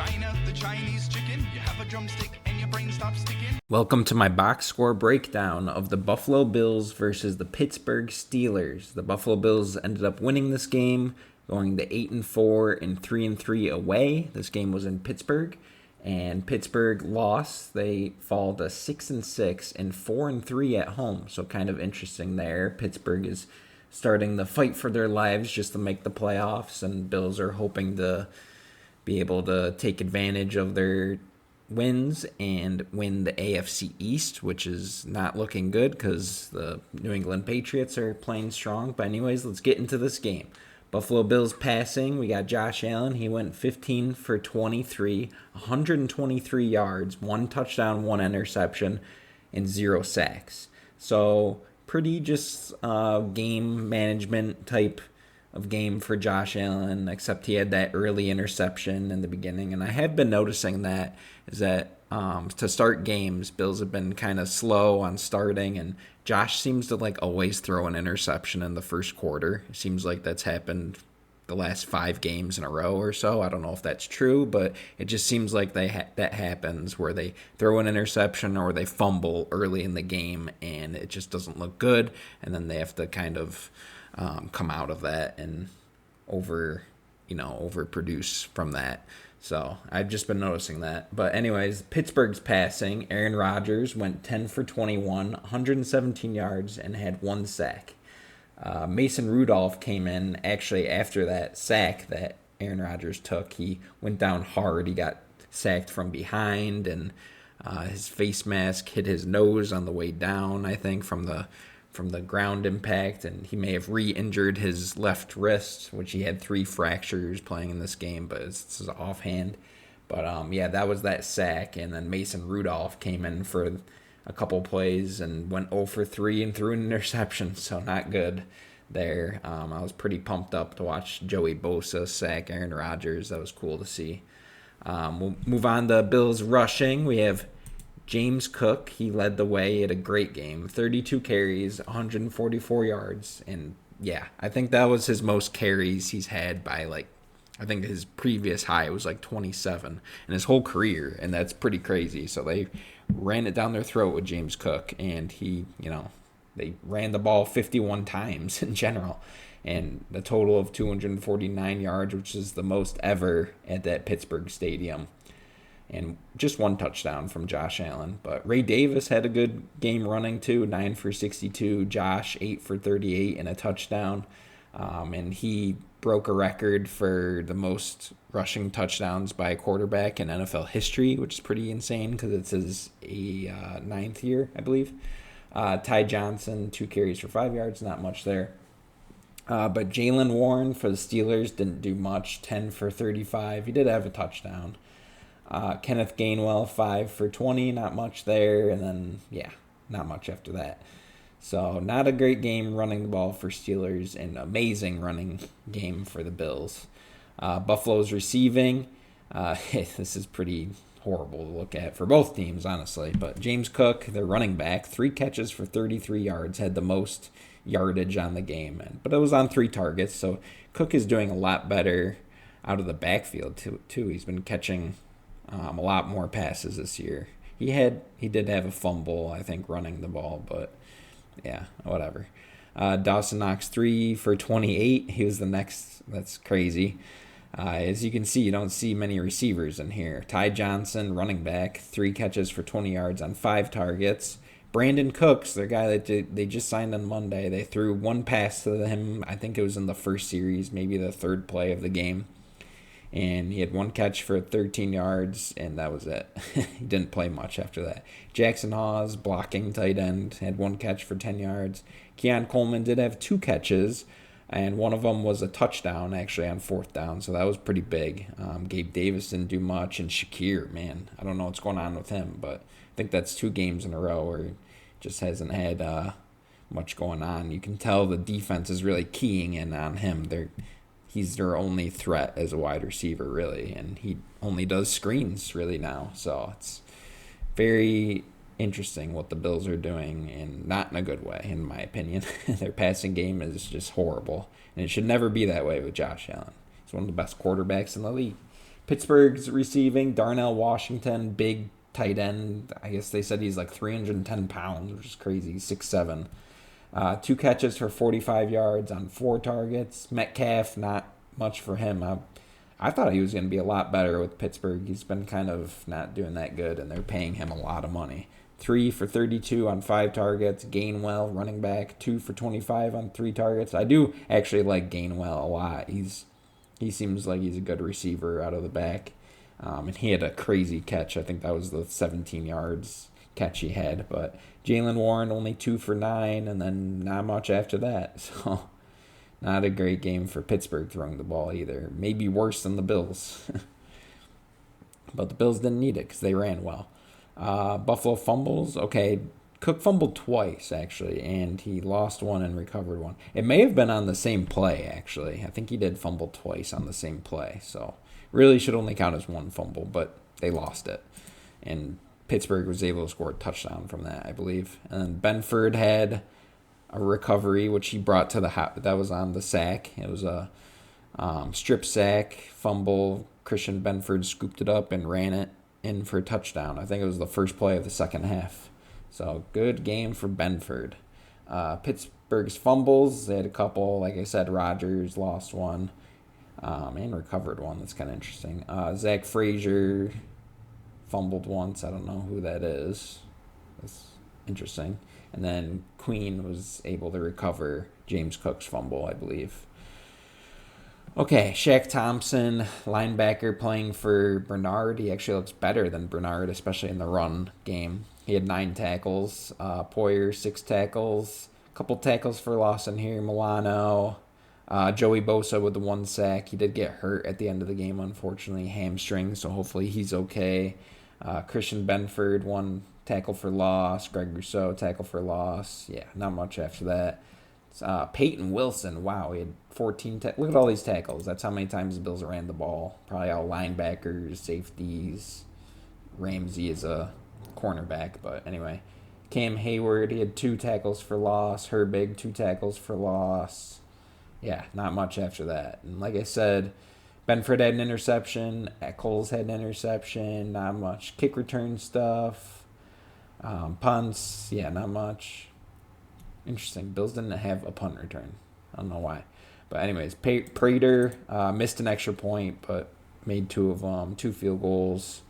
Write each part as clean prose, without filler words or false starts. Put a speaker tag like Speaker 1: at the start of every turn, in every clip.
Speaker 1: China, the Chinese chicken. You have a drumstick and your brain stops sticking.
Speaker 2: Welcome to my box score breakdown of the Buffalo Bills versus the Pittsburgh Steelers. The Buffalo Bills ended up winning this game, going to 8-4 and 3-3 away. This game was in Pittsburgh, and Pittsburgh lost. They fall to 6-6 and 4-3 at home. So kind of interesting there. Pittsburgh is starting the fight for their lives just to make the playoffs, and Bills are hoping to be able to take advantage of their wins and win the AFC East, which is not looking good because the New England Patriots are playing strong. But anyways, let's get into this game. Buffalo Bills passing, we got Josh Allen. He went 15 for 23, 123 yards, 1 touchdown, 1 interception, and 0 sacks. So pretty just game management type of game for Josh Allen, except he had that early interception in the beginning. And I have been noticing that to start games, Bills have been kind of slow on starting, and Josh seems to always throw an interception in the first quarter. It seems like that's happened the last 5 games in a row or so. I don't know if that's true, but it just seems like that happens where they throw an interception or they fumble early in the game, and it just doesn't look good, and then they have to kind of come out of that and overproduce from that. So I've just been noticing that. But anyways, Pittsburgh's passing. Aaron Rodgers went 10 for 21, 117 yards, and had 1 sack. Mason Rudolph came in actually after that sack that Aaron Rodgers took. He went down hard. He got sacked from behind, and his face mask hit his nose on the way down, I think, from the ground impact, and he may have re-injured his left wrist, which he had 3 fractures playing in this game, but it's offhand. But that was that sack, and then Mason Rudolph came in for a couple plays and went 0 for 3 and threw an interception, so not good there. I was pretty pumped up to watch Joey Bosa sack Aaron Rodgers. That was cool to see. We'll move on to Bills rushing. We have James Cook. He led the way. He had a great game. 32 carries, 144 yards. And I think that was his most carries he's had by I think his previous high was 27 in his whole career. And that's pretty crazy. So they ran it down their throat with James Cook. And they ran the ball 51 times in general. And a total of 249 yards, which is the most ever at that Pittsburgh stadium. And just 1 touchdown from Josh Allen. But Ray Davis had a good game running too, 9 for 62. Josh, 8 for 38 and a touchdown. And he broke a record for the most rushing touchdowns by a quarterback in NFL history, which is pretty insane because it's his 9th year, I believe. Ty Johnson, 2 carries for 5 yards, not much there. But Jaylen Warren for the Steelers didn't do much, 10 for 35. He did have a touchdown. Kenneth Gainwell, 5 for 20, not much there, and then, not much after that. So, not a great game running the ball for Steelers, and amazing running game for the Bills. Buffalo's receiving. This is pretty horrible to look at for both teams, honestly. But James Cook, their running back, 3 catches for 33 yards, had the most yardage on the game. But it was on 3 targets, so Cook is doing a lot better out of the backfield, too. He's been catching a lot more passes this year. He did have a fumble, I think, running the ball, but whatever. Dawson Knox, 3 for 28. He was the next. That's crazy. As you can see, you don't see many receivers in here. Ty Johnson, running back, 3 catches for 20 yards on 5 targets. Brandon Cooks, their guy that they just signed on Monday, they threw 1 pass to him. I think it was in the first series, maybe the 3rd play of the game. And he had 1 catch for 13 yards, and that was it. He didn't play much after that. Jackson Hawes, blocking tight end, had 1 catch for 10 yards. Keon Coleman did have 2 catches, and one of them was a touchdown, actually, on 4th down, so that was pretty big. Gabe Davis didn't do much, and Shakir, man, I don't know what's going on with him, but I think that's 2 games in a row where he just hasn't had much going on. You can tell the defense is really keying in on him. He's their only threat as a wide receiver, really, and he only does screens, really, now. So it's very interesting what the Bills are doing, and not in a good way, in my opinion. Their passing game is just horrible, and it should never be that way with Josh Allen. He's one of the best quarterbacks in the league. Pittsburgh's receiving, Darnell Washington, big tight end. I guess they said he's like 310 pounds, which is crazy. He's 6'7". 2 catches for 45 yards on 4 targets. Metcalf, not much for him. I thought he was going to be a lot better with Pittsburgh. He's been kind of not doing that good, and they're paying him a lot of money. 3 for 32 on 5 targets. Gainwell, running back, 2 for 25 on 3 targets. I do actually like Gainwell a lot. He seems like he's a good receiver out of the back. And he had a crazy catch. I think that was the 17 yards catch he had. But Jalen Warren only 2 for 9, and then not much after that. So not a great game for Pittsburgh throwing the ball either. Maybe worse than the Bills. But the Bills didn't need it because they ran well. Buffalo fumbles. Okay, Cook fumbled twice, actually, and he lost one and recovered one. It may have been on the same play, actually. I think he did fumble twice on the same play. So really should only count as one fumble, but they lost it. And Pittsburgh was able to score a touchdown from that, I believe. And Benford had a recovery, which he brought to the house. That was on the sack. It was a strip sack, fumble. Christian Benford scooped it up and ran it in for a touchdown. I think it was the first play of the second half. So good game for Benford. Pittsburgh's fumbles, they had a couple. Like I said, Rodgers lost one and recovered one. That's kind of interesting. Zach Frazier fumbled once. I don't know who that is. That's interesting. And then Queen was able to recover James Cook's fumble, I believe. Okay, Shaq Thompson, linebacker playing for Bernard. He actually looks better than Bernard, especially in the run game. He had 9 tackles. Poyer, 6 tackles. A couple tackles for loss in here. Milano. Joey Bosa with the 1 sack. He did get hurt at the end of the game, unfortunately. Hamstring, so hopefully he's okay. Christian Benford, 1 tackle for loss. Greg Rousseau, tackle for loss. Yeah, not much after that. Peyton Wilson, wow, he had 14 look at all these tackles. That's how many times the Bills ran the ball. Probably all linebackers, safeties. Ramsey is a cornerback, but anyway. Cam Hayward, he had 2 tackles for loss. Herbig, 2 tackles for loss. Yeah, not much after that. And like I said, Benford had an interception. Eccles had an interception. Not much kick return stuff. Punts, yeah, not much. Interesting. Bills didn't have a punt return. I don't know why. But anyways, Prater missed an extra point, but made 2 of them. 2 field goals.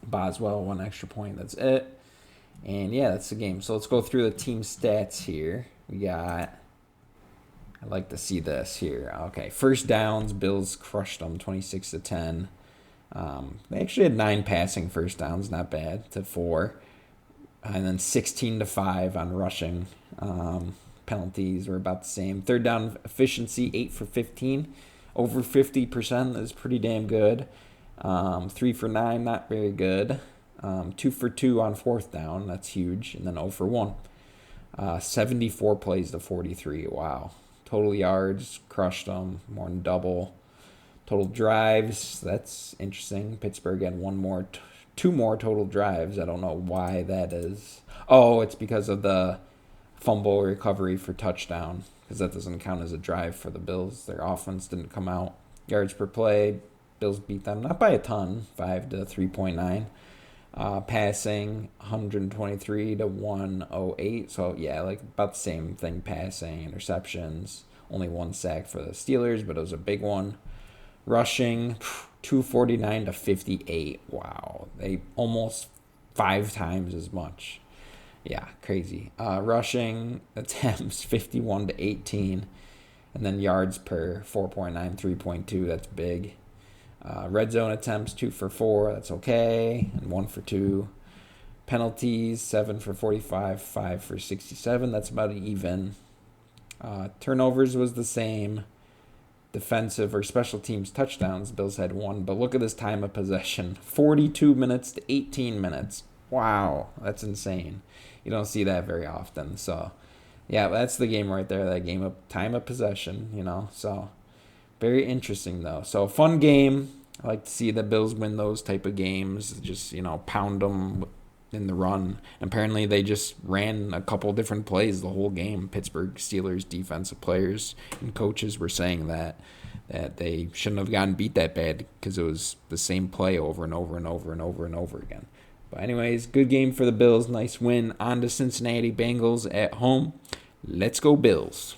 Speaker 2: Boswell, 1 extra point. That's it. And yeah, that's the game. So let's go through the team stats here. We got, I'd like to see this here. Okay, first downs, Bills crushed them 26-10. They actually had 9 passing first downs, not bad, to 4. And then 16-5 on rushing. Penalties were about the same. Third down efficiency, 8 for 15. Over 50% is pretty damn good. 3 for 9, not very good. 2 for 2 on 4th down, that's huge. And then 0 for 1. 74 plays to 43, wow. Total yards, crushed them, more than double. Total drives, that's interesting. Pittsburgh had 2 more total drives. I don't know why that is. Oh, it's because of the fumble recovery for touchdown, because that doesn't count as a drive for the Bills. Their offense didn't come out. Yards per play, Bills beat them, not by a ton, 5 to 3.9. Passing, 123 to 108. So, yeah, like about the same thing passing. Interceptions, only 1 sack for the Steelers, but it was a big one. Rushing, 249 to 58. Wow. They almost 5 times as much. Yeah, crazy. Rushing attempts, 51 to 18. And then yards per 4.9, 3.2. That's big. Red zone attempts, 2 for 4. That's okay. And 1 for 2. Penalties, 7 for 45, 5 for 67. That's about even. Turnovers was the same. Defensive or special teams touchdowns, Bills had 1. But look at this time of possession. 42 minutes to 18 minutes. Wow, that's insane. You don't see that very often. So, yeah, that's the game right there. That game of time of possession, So, very interesting, though. So, fun game. I like to see the Bills win those type of games. Just, pound them in the run. And apparently, they just ran a couple different plays the whole game. Pittsburgh Steelers defensive players and coaches were saying that that they shouldn't have gotten beat that bad because it was the same play over and over and over and over and over again. But anyways, good game for the Bills. Nice win. On to Cincinnati Bengals at home. Let's go Bills.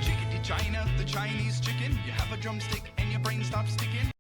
Speaker 1: Chicken to China, the Chinese chicken. You have a drumstick and your brain stops sticking.